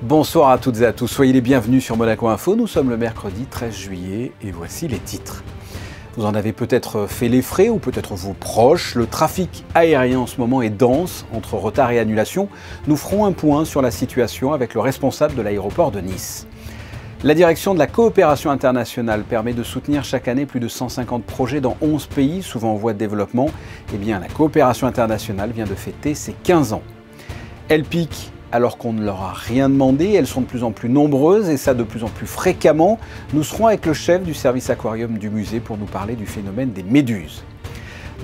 Bonsoir à toutes et à tous, soyez les bienvenus sur Monaco Info. Nous sommes le mercredi 13 juillet et voici les titres. Vous en avez peut-être fait les frais ou peut-être vos proches. Le trafic aérien en ce moment est dense, entre retard et annulation. Nous ferons un point sur la situation avec le responsable de l'aéroport de Nice. La direction de la coopération internationale permet de soutenir chaque année plus de 150 projets dans 11 pays, souvent en voie de développement. Eh bien, la coopération internationale vient de fêter ses 15 ans. Elle pique alors qu'on ne leur a rien demandé, elles sont de plus en plus nombreuses et ça de plus en plus fréquemment. Nous serons avec le chef du service aquarium du musée pour nous parler du phénomène des méduses.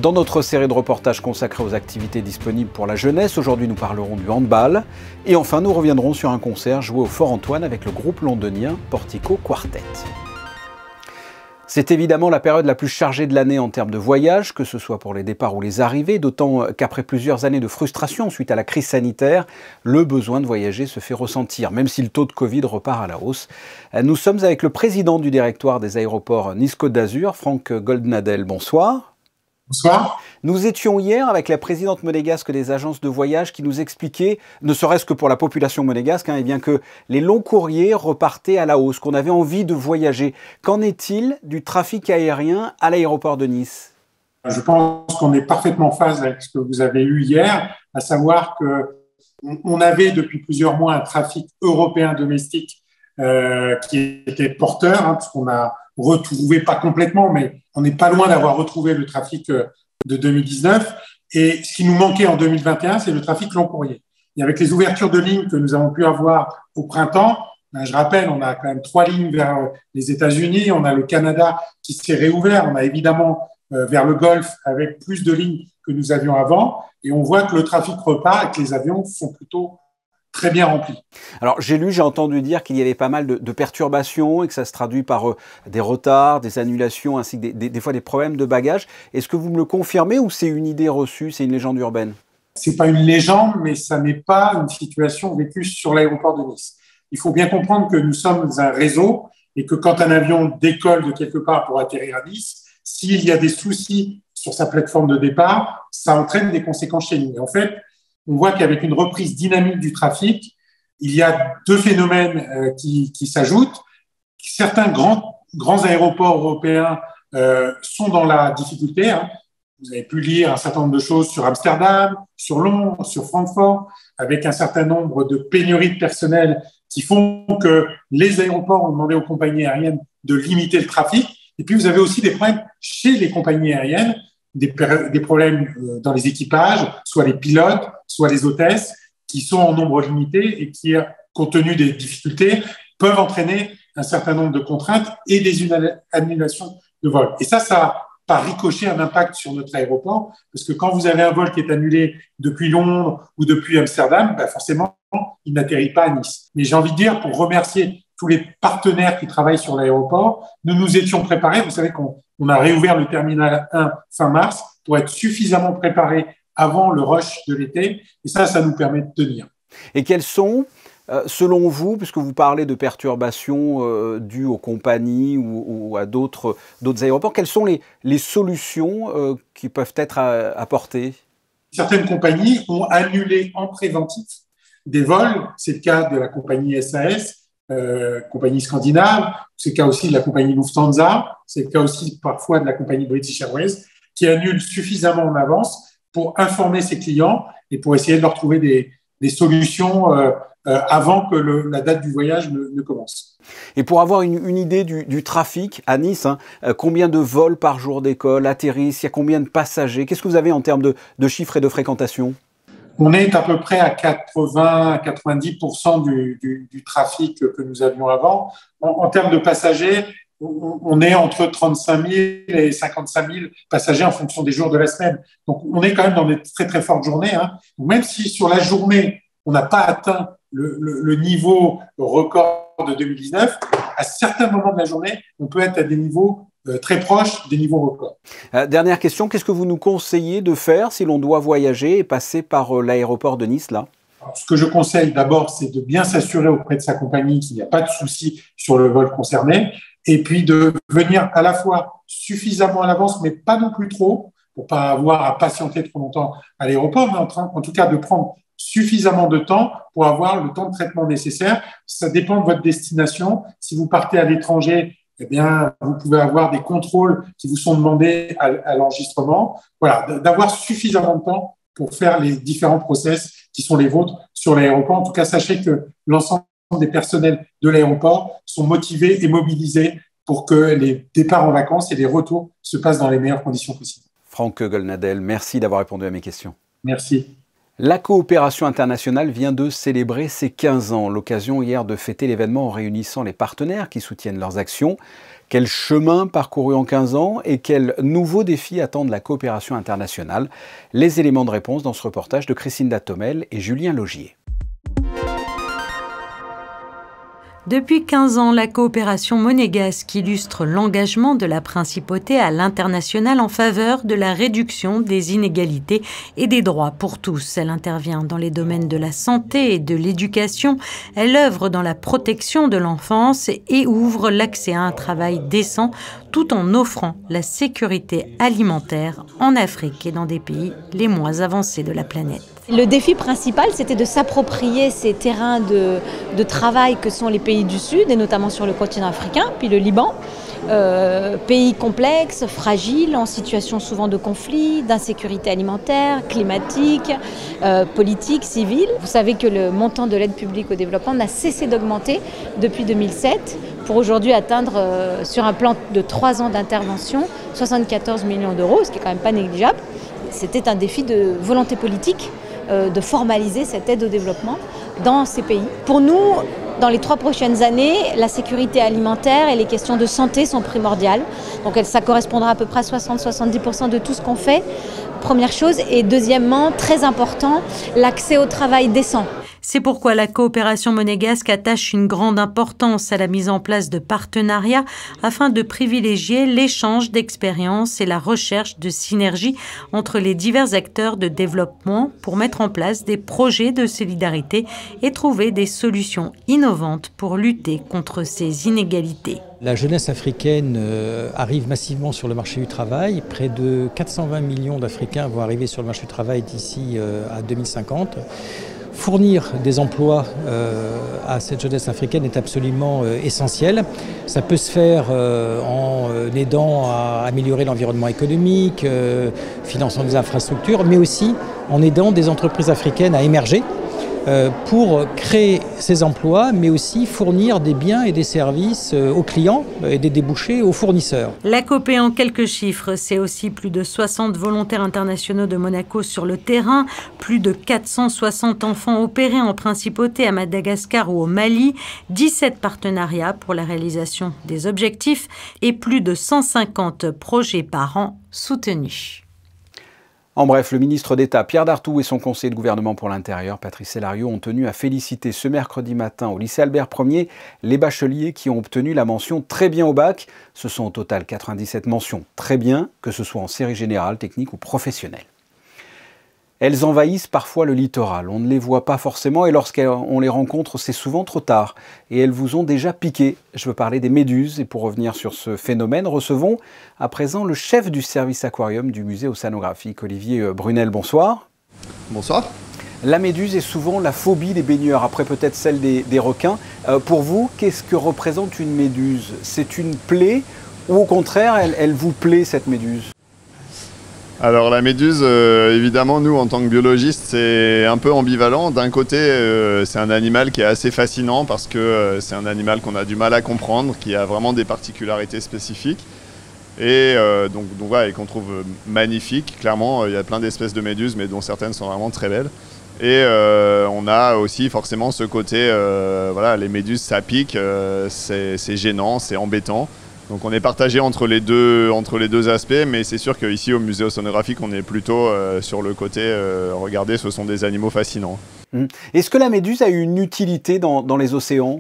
Dans notre série de reportages consacrés aux activités disponibles pour la jeunesse, aujourd'hui nous parlerons du handball. Et enfin nous reviendrons sur un concert joué au Fort Antoine avec le groupe londonien Portico Quartet. C'est évidemment la période la plus chargée de l'année en termes de voyage, que ce soit pour les départs ou les arrivées, d'autant qu'après plusieurs années de frustration suite à la crise sanitaire, le besoin de voyager se fait ressentir, même si le taux de Covid repart à la hausse. Nous sommes avec le président du directoire des aéroports Nice-Côte d'Azur, Franck Goldnadel. Bonsoir. Bonsoir. Nous étions hier avec la présidente monégasque des agences de voyage qui nous expliquait, ne serait-ce que pour la population monégasque, eh bien que les longs courriers repartaient à la hausse, qu'on avait envie de voyager. Qu'en est-il du trafic aérien à l'aéroport de Nice ? Je pense qu'on est parfaitement en phase avec ce que vous avez eu hier, à savoir qu'on avait depuis plusieurs mois un trafic européen domestique qui était porteur, puisqu'on a retrouvé, pas complètement, mais on n'est pas loin d'avoir retrouvé le trafic de 2019. Et ce qui nous manquait en 2021, c'est le trafic long courrier. Et avec les ouvertures de lignes que nous avons pu avoir au printemps, je rappelle, on a quand même 3 lignes vers les États-Unis, on a le Canada qui s'est réouvert, on a évidemment vers le Golfe avec plus de lignes que nous avions avant, et on voit que le trafic repart et que les avions sont plutôt très bien remplis. Alors j'ai entendu dire qu'il y avait pas mal de perturbations et que ça se traduit par des retards, des annulations ainsi que des fois des problèmes de bagages. Est-ce que vous me le confirmez ou c'est une idée reçue, c'est une légende urbaine ? C'est pas une légende, mais ça n'est pas une situation vécue sur l'aéroport de Nice. Il faut bien comprendre que nous sommes un réseau et que quand un avion décolle de quelque part pour atterrir à Nice, s'il y a des soucis sur sa plateforme de départ, ça entraîne des conséquences chez nous. Et en fait, on voit qu'avec une reprise dynamique du trafic, il y a 2 phénomènes qui s'ajoutent. Certains grands aéroports européens sont dans la difficulté. Vous avez pu lire un certain nombre de choses sur Amsterdam, sur Londres, sur Francfort, avec un certain nombre de pénuries de personnel qui font que les aéroports ont demandé aux compagnies aériennes de limiter le trafic. Et puis, vous avez aussi des problèmes chez les compagnies aériennes, des problèmes dans les équipages, soit les pilotes, soit les hôtesses, qui sont en nombre limité et qui, compte tenu des difficultés, peuvent entraîner un certain nombre de contraintes et des annulations de vol. Et ça par ricochet un impact sur notre aéroport, parce que quand vous avez un vol qui est annulé depuis Londres ou depuis Amsterdam, forcément, il n'atterrit pas à Nice. Mais j'ai envie de dire, pour remercier tous les partenaires qui travaillent sur l'aéroport, nous nous étions préparés. Vous savez qu'on a réouvert le terminal 1 fin mars pour être suffisamment préparés avant le rush de l'été. Et ça nous permet de tenir. Et quels sont, selon vous, puisque vous parlez de perturbations dues aux compagnies ou à d'autres aéroports, quelles sont les solutions qui peuvent être apportées ? Certaines compagnies ont annulé en préventif des vols. C'est le cas de la compagnie SAS, compagnie scandinave. C'est le cas aussi de la compagnie Lufthansa. C'est le cas aussi parfois de la compagnie British Airways, qui annule suffisamment en avance pour informer ses clients et pour essayer de leur trouver des solutions avant que la date du voyage ne commence. Et pour avoir une idée du trafic à Nice, combien de vols par jour décollent, atterrissent, il y a combien de passagers ? Qu'est-ce que vous avez en termes de chiffres et de fréquentation ? On est à peu près à 80-90% du trafic que nous avions avant. En termes de passagers, on est entre 35 000 et 55 000 passagers en fonction des jours de la semaine. Donc, on est quand même dans des très, très fortes journées. Même si sur la journée, on n'a pas atteint le niveau record de 2019, à certains moments de la journée, on peut être à des niveaux très proches des niveaux records. Dernière question, qu'est-ce que vous nous conseillez de faire si l'on doit voyager et passer par l'aéroport de Nice là ? Alors, ce que je conseille d'abord, c'est de bien s'assurer auprès de sa compagnie qu'il n'y a pas de souci sur le vol concerné, et puis de venir à la fois suffisamment à l'avance, mais pas non plus trop, pour pas avoir à patienter trop longtemps à l'aéroport, mais en tout cas de prendre suffisamment de temps pour avoir le temps de traitement nécessaire. Ça dépend de votre destination. Si vous partez à l'étranger, eh bien, vous pouvez avoir des contrôles qui vous sont demandés à l'enregistrement. Voilà, d'avoir suffisamment de temps pour faire les différents process qui sont les vôtres sur l'aéroport. En tout cas, sachez que l'ensemble des personnels de l'aéroport sont motivés et mobilisés pour que les départs en vacances et les retours se passent dans les meilleures conditions possibles. Franck Goelnadel, merci d'avoir répondu à mes questions. Merci. La coopération internationale vient de célébrer ses 15 ans. L'occasion hier de fêter l'événement en réunissant les partenaires qui soutiennent leurs actions. Quel chemin parcouru en 15 ans et quels nouveaux défis attendent la coopération internationale? Les éléments de réponse dans ce reportage de Christine Datomel et Julien Logier. Depuis 15 ans, la coopération monégasque illustre l'engagement de la principauté à l'international en faveur de la réduction des inégalités et des droits pour tous. Elle intervient dans les domaines de la santé et de l'éducation. Elle œuvre dans la protection de l'enfance et ouvre l'accès à un travail décent tout en offrant la sécurité alimentaire en Afrique et dans des pays les moins avancés de la planète. Le défi principal, c'était de s'approprier ces terrains de travail que sont les pays du Sud, et notamment sur le continent africain, puis le Liban. Pays complexes, fragiles, en situation souvent de conflit, d'insécurité alimentaire, climatique, politique, civile. Vous savez que le montant de l'aide publique au développement n'a cessé d'augmenter depuis 2007 pour aujourd'hui atteindre, sur un plan de 3 ans d'intervention, 74 millions d'euros, ce qui est quand même pas négligeable. C'était un défi de volonté politique de formaliser cette aide au développement dans ces pays. Pour nous, dans les 3 prochaines années, la sécurité alimentaire et les questions de santé sont primordiales. Donc ça correspondra à peu près à 60-70% de tout ce qu'on fait. Première chose. Et deuxièmement, très important, l'accès au travail décent. C'est pourquoi la coopération monégasque attache une grande importance à la mise en place de partenariats afin de privilégier l'échange d'expériences et la recherche de synergie entre les divers acteurs de développement pour mettre en place des projets de solidarité et trouver des solutions innovantes pour lutter contre ces inégalités. La jeunesse africaine arrive massivement sur le marché du travail. Près de 420 millions d'Africains vont arriver sur le marché du travail d'ici à 2050. Fournir des emplois à cette jeunesse africaine est absolument essentiel. Ça peut se faire en aidant à améliorer l'environnement économique, finançant des infrastructures, mais aussi en aidant des entreprises africaines à émerger pour créer ces emplois, mais aussi fournir des biens et des services aux clients et des débouchés aux fournisseurs. La COPE en quelques chiffres, c'est aussi plus de 60 volontaires internationaux de Monaco sur le terrain, plus de 460 enfants opérés en principauté à Madagascar ou au Mali, 17 partenariats pour la réalisation des objectifs et plus de 150 projets par an soutenus. En bref, le ministre d'État Pierre Dartout et son conseiller de gouvernement pour l'Intérieur, Patrice Célario, ont tenu à féliciter ce mercredi matin au lycée Albert Ier les bacheliers qui ont obtenu la mention très bien au bac. Ce sont au total 97 mentions très bien, que ce soit en série générale, technique ou professionnelle. Elles envahissent parfois le littoral, on ne les voit pas forcément et lorsqu'on les rencontre, c'est souvent trop tard. Et elles vous ont déjà piqué. Je veux parler des méduses et pour revenir sur ce phénomène, recevons à présent le chef du service aquarium du musée océanographique, Olivier Brunel. Bonsoir. Bonsoir. La méduse est souvent la phobie des baigneurs, après peut-être celle des requins. Pour vous, qu'est-ce que représente une méduse? C'est une plaie ou au contraire, elle vous plaît cette méduse? Alors la méduse, évidemment, nous en tant que biologistes, c'est un peu ambivalent. D'un côté, c'est un animal qui est assez fascinant parce que c'est un animal qu'on a du mal à comprendre, qui a vraiment des particularités spécifiques et donc voilà, et qu'on trouve magnifique. Clairement, il y a plein d'espèces de méduses, mais dont certaines sont vraiment très belles. Et on a aussi forcément ce côté, voilà, les méduses, ça pique, c'est gênant, c'est embêtant. Donc on est partagé entre les deux aspects, mais c'est sûr qu'ici au musée océanographique, on est plutôt sur le côté regardez, ce sont des animaux fascinants. Est-ce que la méduse a une utilité dans les océans?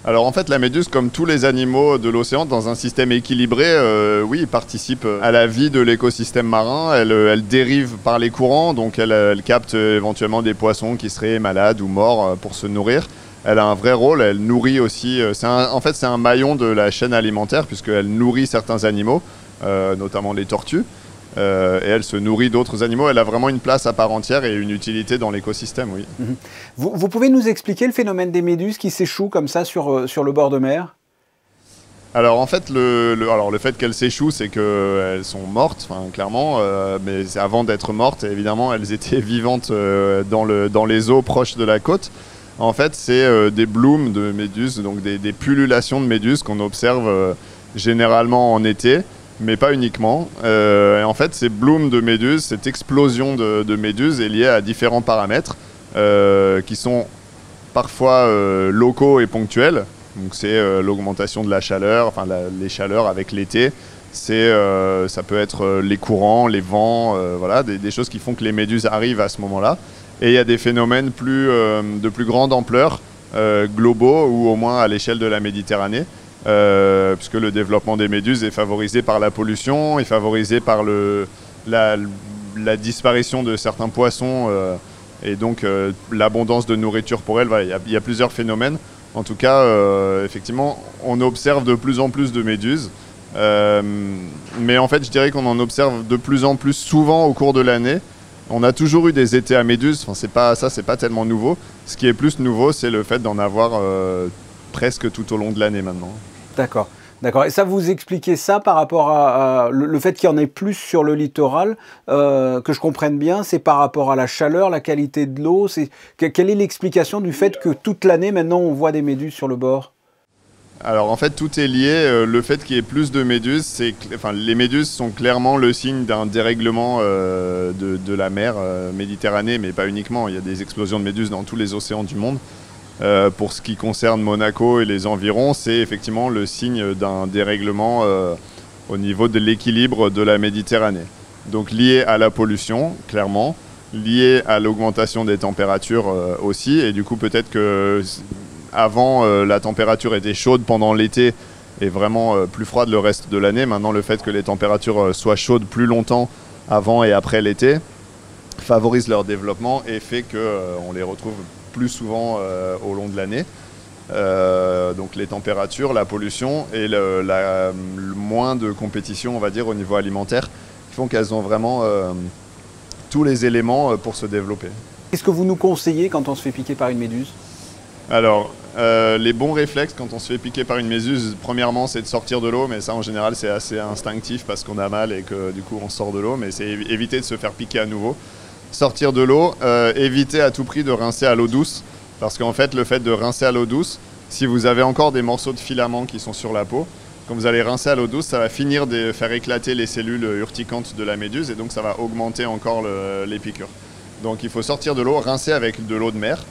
Alors en fait, la méduse, comme tous les animaux de l'océan, dans un système équilibré, oui, participe à la vie de l'écosystème marin. Elle dérive par les courants, donc elle capte éventuellement des poissons qui seraient malades ou morts pour se nourrir. Elle a un vrai rôle, elle nourrit aussi, en fait c'est un maillon de la chaîne alimentaire puisqu'elle nourrit certains animaux, notamment les tortues. et elle se nourrit d'autres animaux. Elle a vraiment une place à part entière et une utilité dans l'écosystème, oui. Vous pouvez nous expliquer le phénomène des méduses qui s'échouent comme ça sur le bord de mer? Alors en fait, le fait qu'elles s'échouent, c'est qu'elles sont mortes, clairement, mais avant d'être mortes, évidemment, elles étaient vivantes dans les eaux proches de la côte. En fait, c'est des blooms de méduses, donc des pullulations de méduses qu'on observe généralement en été, mais pas uniquement. Et en fait, ces blooms de méduses, cette explosion de méduses est liée à différents paramètres qui sont parfois locaux et ponctuels. Donc c'est l'augmentation de la chaleur, les chaleurs avec l'été. Ça peut être les courants, les vents, voilà, des choses qui font que les méduses arrivent à ce moment-là. Et il y a des phénomènes de plus grande ampleur, globaux ou au moins à l'échelle de la Méditerranée, puisque le développement des méduses est favorisé par la pollution, est favorisé par la disparition de certains poissons et donc l'abondance de nourriture pour elles. Voilà, il y a plusieurs phénomènes. En tout cas, effectivement, on observe de plus en plus de méduses. Mais en fait, je dirais qu'on en observe de plus en plus souvent au cours de l'année. On a toujours eu des étés à méduses, c'est pas tellement nouveau. Ce qui est plus nouveau, c'est le fait d'en avoir presque tout au long de l'année maintenant. D'accord. Et ça, vous expliquez ça par rapport à le fait qu'il y en ait plus sur le littoral, que je comprenne bien, c'est par rapport à la chaleur, la qualité de l'eau. Quelle est l'explication du fait que toute l'année, maintenant, on voit des méduses sur le bord? Alors en fait, tout est lié. Le fait qu'il y ait plus de méduses, les méduses sont clairement le signe d'un dérèglement de la mer Méditerranée, mais pas uniquement. Il y a des explosions de méduses dans tous les océans du monde. Pour ce qui concerne Monaco et les environs, c'est effectivement le signe d'un dérèglement au niveau de l'équilibre de la Méditerranée. Donc lié à la pollution, clairement, lié à l'augmentation des températures aussi, et du coup peut-être que avant la température était chaude pendant l'été et vraiment plus froide le reste de l'année. Maintenant, le fait que les températures soient chaudes plus longtemps avant et après l'été favorise leur développement et fait qu'on les retrouve plus souvent au long de l'année. Donc les températures, la pollution et le moins de compétition, on va dire, au niveau alimentaire, qui font qu'elles ont vraiment tous les éléments pour se développer. Qu'est-ce que vous nous conseillez quand on se fait piquer par une méduse? Alors, les bons réflexes quand on se fait piquer par une méduse, premièrement, c'est de sortir de l'eau, mais ça en général c'est assez instinctif parce qu'on a mal et que du coup on sort de l'eau, mais c'est éviter de se faire piquer à nouveau. Sortir de l'eau, éviter à tout prix de rincer à l'eau douce, parce qu'en fait le fait de rincer à l'eau douce, si vous avez encore des morceaux de filaments qui sont sur la peau, quand vous allez rincer à l'eau douce, ça va finir de faire éclater les cellules urticantes de la méduse et donc ça va augmenter encore les piqûres. Donc il faut sortir de l'eau, rincer avec de l'eau de mer.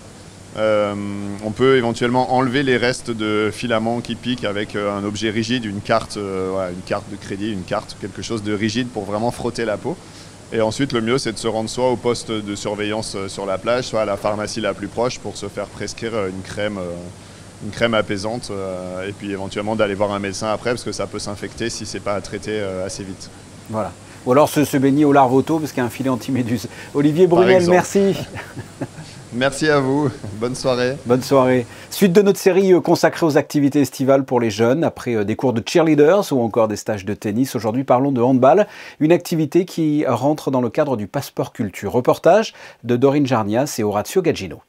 On peut éventuellement enlever les restes de filaments qui piquent avec un objet rigide, une carte de crédit, une carte, quelque chose de rigide pour vraiment frotter la peau. Et ensuite, le mieux, c'est de se rendre soit au poste de surveillance sur la plage, soit à la pharmacie la plus proche pour se faire prescrire une crème apaisante et puis éventuellement d'aller voir un médecin après parce que ça peut s'infecter si c'est pas traité assez vite. Voilà. Ou alors se baigner au larvoto parce qu'il y a un filet anti-méduse. Olivier Brunel, merci. Merci à vous, bonne soirée. Bonne soirée. Suite de notre série consacrée aux activités estivales pour les jeunes, après des cours de cheerleaders ou encore des stages de tennis. Aujourd'hui, parlons de handball, une activité qui rentre dans le cadre du passeport culture. Reportage de Dorine Jarnias et Orazio Gaggino.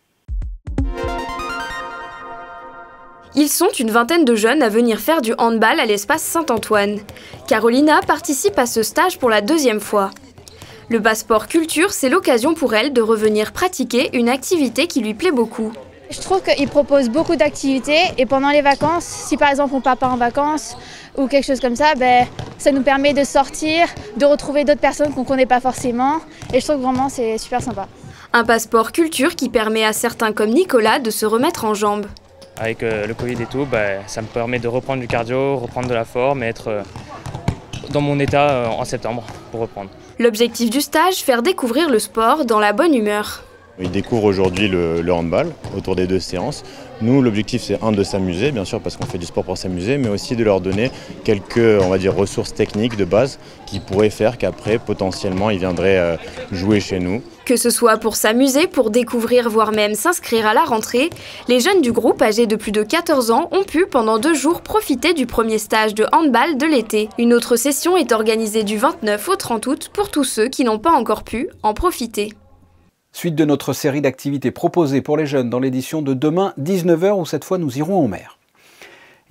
Ils sont une vingtaine de jeunes à venir faire du handball à l'espace Saint-Antoine. Carolina participe à ce stage pour la deuxième fois. Le passeport culture, c'est l'occasion pour elle de revenir pratiquer une activité qui lui plaît beaucoup. Je trouve qu'ils proposent beaucoup d'activités et pendant les vacances, si par exemple on part pas en vacances ou quelque chose comme ça, ça nous permet de sortir, de retrouver d'autres personnes qu'on ne connaît pas forcément et je trouve que vraiment c'est super sympa. Un passeport culture qui permet à certains comme Nicolas de se remettre en jambes. Avec le Covid et tout, ça me permet de reprendre du cardio, reprendre de la forme et être dans mon état en septembre pour reprendre. L'objectif du stage, faire découvrir le sport dans la bonne humeur. Ils découvrent aujourd'hui le handball autour des 2 séances. Nous, l'objectif, c'est de s'amuser, bien sûr, parce qu'on fait du sport pour s'amuser, mais aussi de leur donner quelques, ressources techniques de base qui pourraient faire qu'après, potentiellement, ils viendraient jouer chez nous. Que ce soit pour s'amuser, pour découvrir, voire même s'inscrire à la rentrée, les jeunes du groupe âgés de plus de 14 ans ont pu pendant 2 jours profiter du premier stage de handball de l'été. Une autre session est organisée du 29 au 30 août pour tous ceux qui n'ont pas encore pu en profiter. Suite de notre série d'activités proposées pour les jeunes dans l'édition de demain 19h où cette fois nous irons en mer.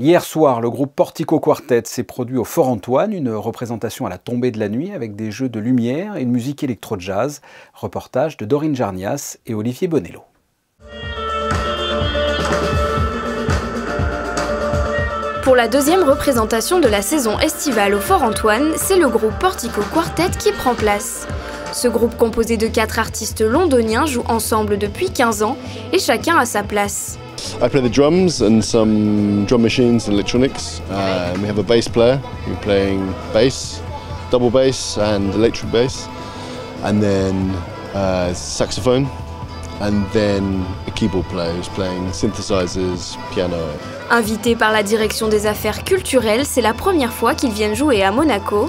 Hier soir, le groupe Portico Quartet s'est produit au Fort Antoine, une représentation à la tombée de la nuit avec des jeux de lumière et une musique électro-jazz. Reportage de Dorine Jarnias et Olivier Bonello. Pour la deuxième représentation de la saison estivale au Fort Antoine, c'est le groupe Portico Quartet qui prend place. Ce groupe composé de 4 artistes londoniens joue ensemble depuis 15 ans et chacun a sa place. I play the drums and some drum machines and electronics. We have a bass player who's playing bass, double bass and electric bass, and then saxophone, and then a keyboard player who's playing synthesizers, piano. Invité par la direction des affaires culturelles, c'est la première fois qu'ils viennent jouer à Monaco.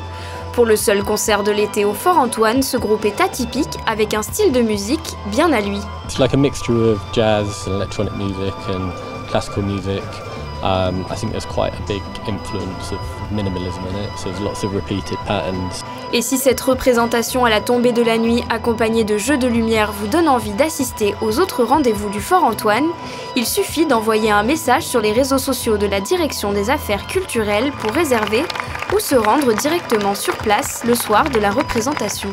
Pour le seul concert de l'été au Fort Antoine, ce groupe est atypique avec un style de musique bien à lui. It's like a mixture of jazz and electronic music and classical music. I think there's quite a big influence of minimalism in it, so there's lots of repeated patterns. Et si cette représentation à la tombée de la nuit accompagnée de jeux de lumière vous donne envie d'assister aux autres rendez-vous du Fort Antoine, il suffit d'envoyer un message sur les réseaux sociaux de la Direction des Affaires culturelles pour réserver ou se rendre directement sur place le soir de la représentation.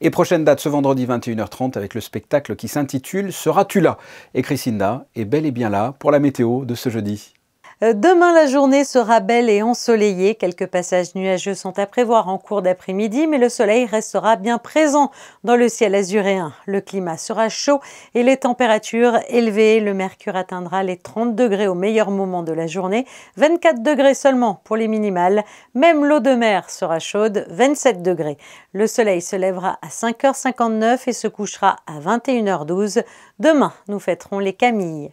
Et prochaine date ce vendredi 21h30 avec le spectacle qui s'intitule « Seras-tu là ?» Et Christina est bel et bien là pour la météo de ce jeudi. Demain, la journée sera belle et ensoleillée. Quelques passages nuageux sont à prévoir en cours d'après-midi, mais le soleil restera bien présent dans le ciel azuréen. Le climat sera chaud et les températures élevées. Le mercure atteindra les 30 degrés au meilleur moment de la journée, 24 degrés seulement pour les minimales. Même l'eau de mer sera chaude, 27 degrés. Le soleil se lèvera à 5h59 et se couchera à 21h12. Demain, nous fêterons les Camilles.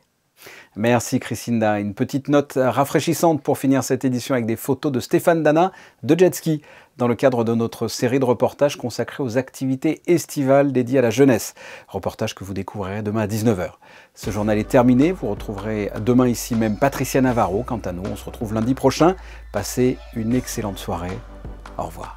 Merci Christina. Une petite note rafraîchissante pour finir cette édition avec des photos de Stéphane Dana de jet ski dans le cadre de notre série de reportages consacrés aux activités estivales dédiées à la jeunesse. Reportage que vous découvrirez demain à 19h. Ce journal est terminé. Vous retrouverez demain ici même Patricia Navarro. Quant à nous, on se retrouve lundi prochain. Passez une excellente soirée. Au revoir.